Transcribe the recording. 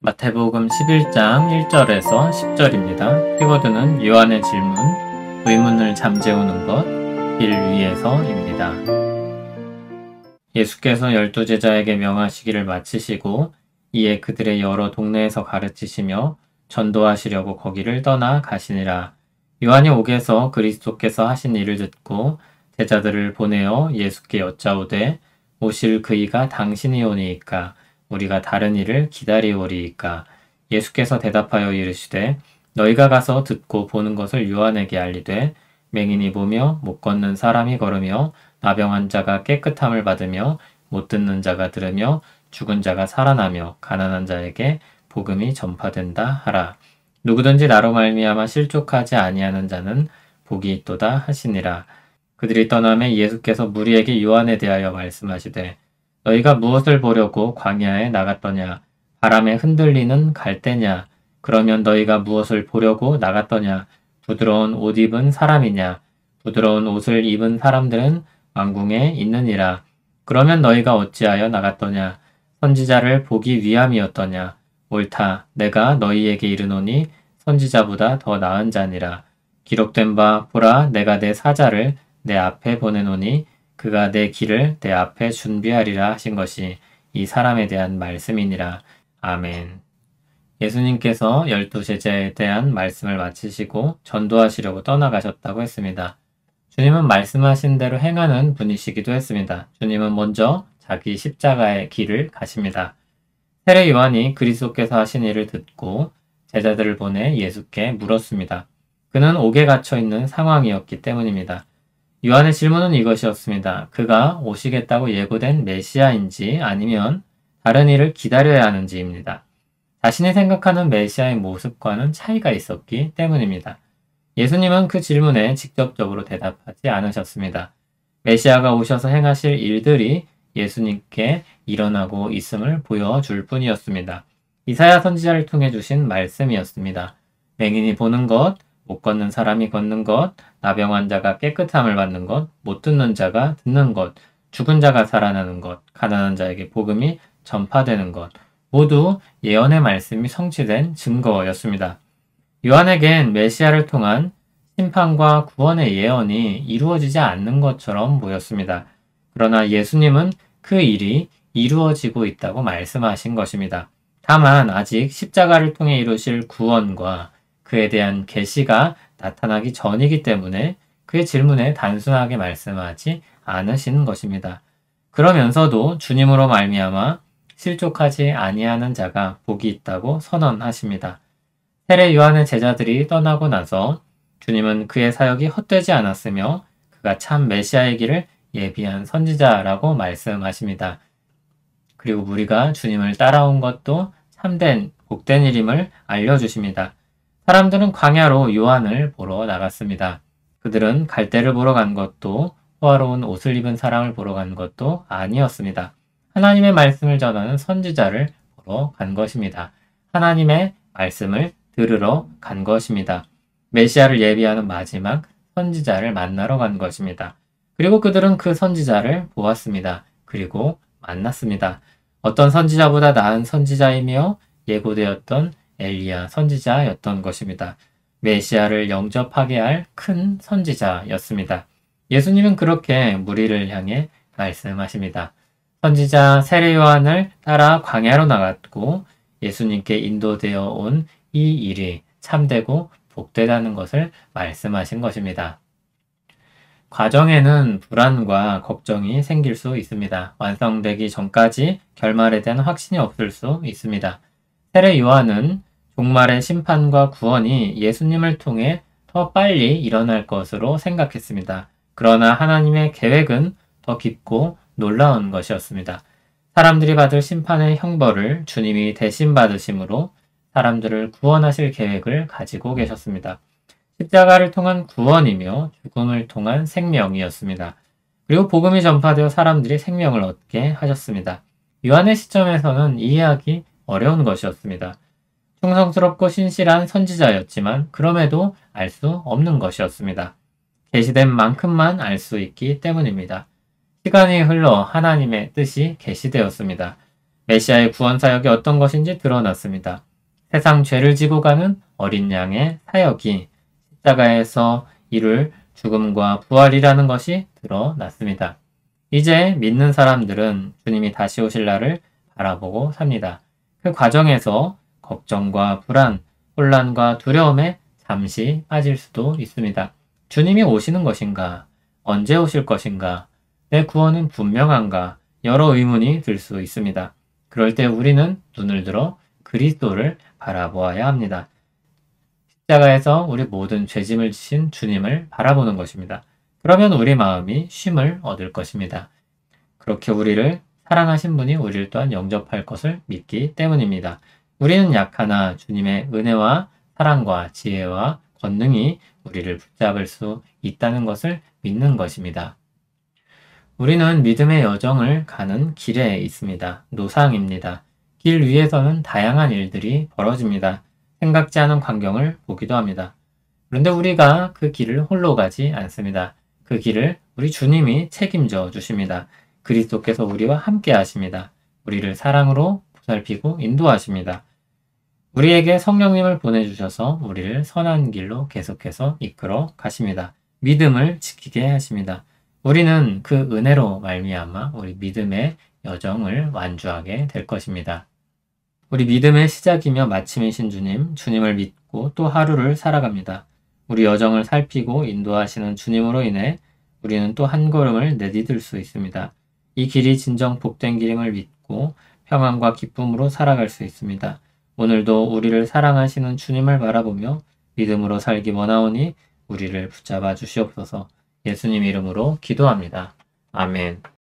마태복음 11장 1절에서 10절입니다. 키워드는 요한의 질문, 의문을 잠재우는 것, 길 위에서입니다. 예수께서 12제자에게 명하시기를 마치시고 이에 그들의 여러 동네에서 가르치시며 전도하시려고 거기를 떠나 가시니라. 요한이 옥에서 그리스도께서 하신 일을 듣고 제자들을 보내어 예수께 여짜오되 오실 그이가 당신이오니이까 우리가 다른 일을 기다리오리이까. 예수께서 대답하여 이르시되 너희가 가서 듣고 보는 것을 요한에게 알리되 맹인이 보며 못 걷는 사람이 걸으며 나병한 자가 깨끗함을 받으며 못 듣는 자가 들으며 죽은 자가 살아나며 가난한 자에게 복음이 전파된다 하라. 누구든지 나로 말미암아 실족하지 아니하는 자는 복이 있도다 하시니라. 그들이 떠나매 예수께서 무리에게 요한에 대하여 말씀하시되 너희가 무엇을 보려고 광야에 나갔더냐? 바람에 흔들리는 갈대냐? 그러면 너희가 무엇을 보려고 나갔더냐? 부드러운 옷 입은 사람이냐? 부드러운 옷을 입은 사람들은 왕궁에 있느니라. 그러면 너희가 어찌하여 나갔더냐? 선지자를 보기 위함이었더냐? 옳다. 내가 너희에게 이르노니 선지자보다 더 나은 자니라. 기록된 바 보라 내가 내 사자를 내 앞에 보내노니 그가 내 길을 내 앞에 준비하리라 하신 것이 이 사람에 대한 말씀이니라. 아멘. 예수님께서 12제자에 대한 말씀을 마치시고 전도하시려고 떠나가셨다고 했습니다. 주님은 말씀하신 대로 행하는 분이시기도 했습니다. 주님은 먼저 자기 십자가의 길을 가십니다. 세례 요한이 그리스도께서 하신 일을 듣고 제자들을 보내 예수께 물었습니다. 그는 옥에 갇혀 있는 상황이었기 때문입니다. 요한의 질문은 이것이었습니다. 그가 오시겠다고 예고된 메시아인지 아니면 다른 일을 기다려야 하는지입니다. 자신이 생각하는 메시아의 모습과는 차이가 있었기 때문입니다. 예수님은 그 질문에 직접적으로 대답하지 않으셨습니다. 메시아가 오셔서 행하실 일들이 예수님께 일어나고 있음을 보여줄 뿐이었습니다. 이사야 선지자를 통해 주신 말씀이었습니다. 맹인이 보는 것, 못 걷는 사람이 걷는 것, 나병한 자가 깨끗함을 받는 것, 못 듣는 자가 듣는 것, 죽은 자가 살아나는 것, 가난한 자에게 복음이 전파되는 것, 모두 예언의 말씀이 성취된 증거였습니다. 요한에겐 메시아를 통한 심판과 구원의 예언이 이루어지지 않는 것처럼 보였습니다. 그러나 예수님은 그 일이 이루어지고 있다고 말씀하신 것입니다. 다만 아직 십자가를 통해 이루실 구원과 그에 대한 계시가 나타나기 전이기 때문에 그의 질문에 단순하게 말씀하지 않으시는 것입니다. 그러면서도 주님으로 말미암아 실족하지 아니하는 자가 복이 있다고 선언하십니다. 세례 요한의 제자들이 떠나고 나서 주님은 그의 사역이 헛되지 않았으며 그가 참 메시아의 길을 예비한 선지자라고 말씀하십니다. 그리고 우리가 주님을 따라온 것도 참된 복된 일임을 알려주십니다. 사람들은 광야로 요한을 보러 나갔습니다. 그들은 갈대를 보러 간 것도 호화로운 옷을 입은 사람을 보러 간 것도 아니었습니다. 하나님의 말씀을 전하는 선지자를 보러 간 것입니다. 하나님의 말씀을 들으러 간 것입니다. 메시아를 예비하는 마지막 선지자를 만나러 간 것입니다. 그리고 그들은 그 선지자를 보았습니다. 그리고 만났습니다. 어떤 선지자보다 나은 선지자이며 예고되었던 엘리야 선지자였던 것입니다. 메시아를 영접하게 할 큰 선지자였습니다. 예수님은 그렇게 무리를 향해 말씀하십니다. 선지자 세례 요한을 따라 광야로 나갔고 예수님께 인도되어 온 이 일이 참되고 복되다는 것을 말씀하신 것입니다. 과정에는 불안과 걱정이 생길 수 있습니다. 완성되기 전까지 결말에 대한 확신이 없을 수 있습니다. 세례 요한은 종말의 심판과 구원이 예수님을 통해 더 빨리 일어날 것으로 생각했습니다. 그러나 하나님의 계획은 더 깊고 놀라운 것이었습니다. 사람들이 받을 심판의 형벌을 주님이 대신 받으심으로 사람들을 구원하실 계획을 가지고 계셨습니다. 십자가를 통한 구원이며 죽음을 통한 생명이었습니다. 그리고 복음이 전파되어 사람들이 생명을 얻게 하셨습니다. 요한의 시점에서는 이해하기 어려운 것이었습니다. 충성스럽고 신실한 선지자였지만 그럼에도 알 수 없는 것이었습니다. 계시된 만큼만 알 수 있기 때문입니다. 시간이 흘러 하나님의 뜻이 계시되었습니다. 메시아의 구원 사역이 어떤 것인지 드러났습니다. 세상 죄를 지고 가는 어린 양의 사역이 십자가에서 이룰 죽음과 부활이라는 것이 드러났습니다. 이제 믿는 사람들은 주님이 다시 오실 날을 바라보고 삽니다. 그 과정에서 걱정과 불안, 혼란과 두려움에 잠시 빠질 수도 있습니다. 주님이 오시는 것인가? 언제 오실 것인가? 내 구원은 분명한가? 여러 의문이 들 수 있습니다. 그럴 때 우리는 눈을 들어 그리스도를 바라보아야 합니다. 십자가에서 우리 모든 죄짐을 지신 주님을 바라보는 것입니다. 그러면 우리 마음이 쉼을 얻을 것입니다. 그렇게 우리를 사랑하신 분이 우리를 또한 영접할 것을 믿기 때문입니다. 우리는 약하나 주님의 은혜와 사랑과 지혜와 권능이 우리를 붙잡을 수 있다는 것을 믿는 것입니다. 우리는 믿음의 여정을 가는 길에 있습니다. 노상입니다. 길 위에서는 다양한 일들이 벌어집니다. 생각지 않은 광경을 보기도 합니다. 그런데 우리가 그 길을 홀로 가지 않습니다. 그 길을 우리 주님이 책임져 주십니다. 그리스도께서 우리와 함께 하십니다. 우리를 사랑으로 보살피고 인도하십니다. 우리에게 성령님을 보내주셔서 우리를 선한 길로 계속해서 이끌어 가십니다. 믿음을 지키게 하십니다. 우리는 그 은혜로 말미암아 우리 믿음의 여정을 완주하게 될 것입니다. 우리 믿음의 시작이며 마침이신 주님, 주님을 믿고 또 하루를 살아갑니다. 우리 여정을 살피고 인도하시는 주님으로 인해 우리는 또 한 걸음을 내디딜 수 있습니다. 이 길이 진정 복된 길임을 믿고 평안과 기쁨으로 살아갈 수 있습니다. 오늘도 우리를 사랑하시는 주님을 바라보며 믿음으로 살기 원하오니 우리를 붙잡아 주시옵소서. 예수님 이름으로 기도합니다. 아멘.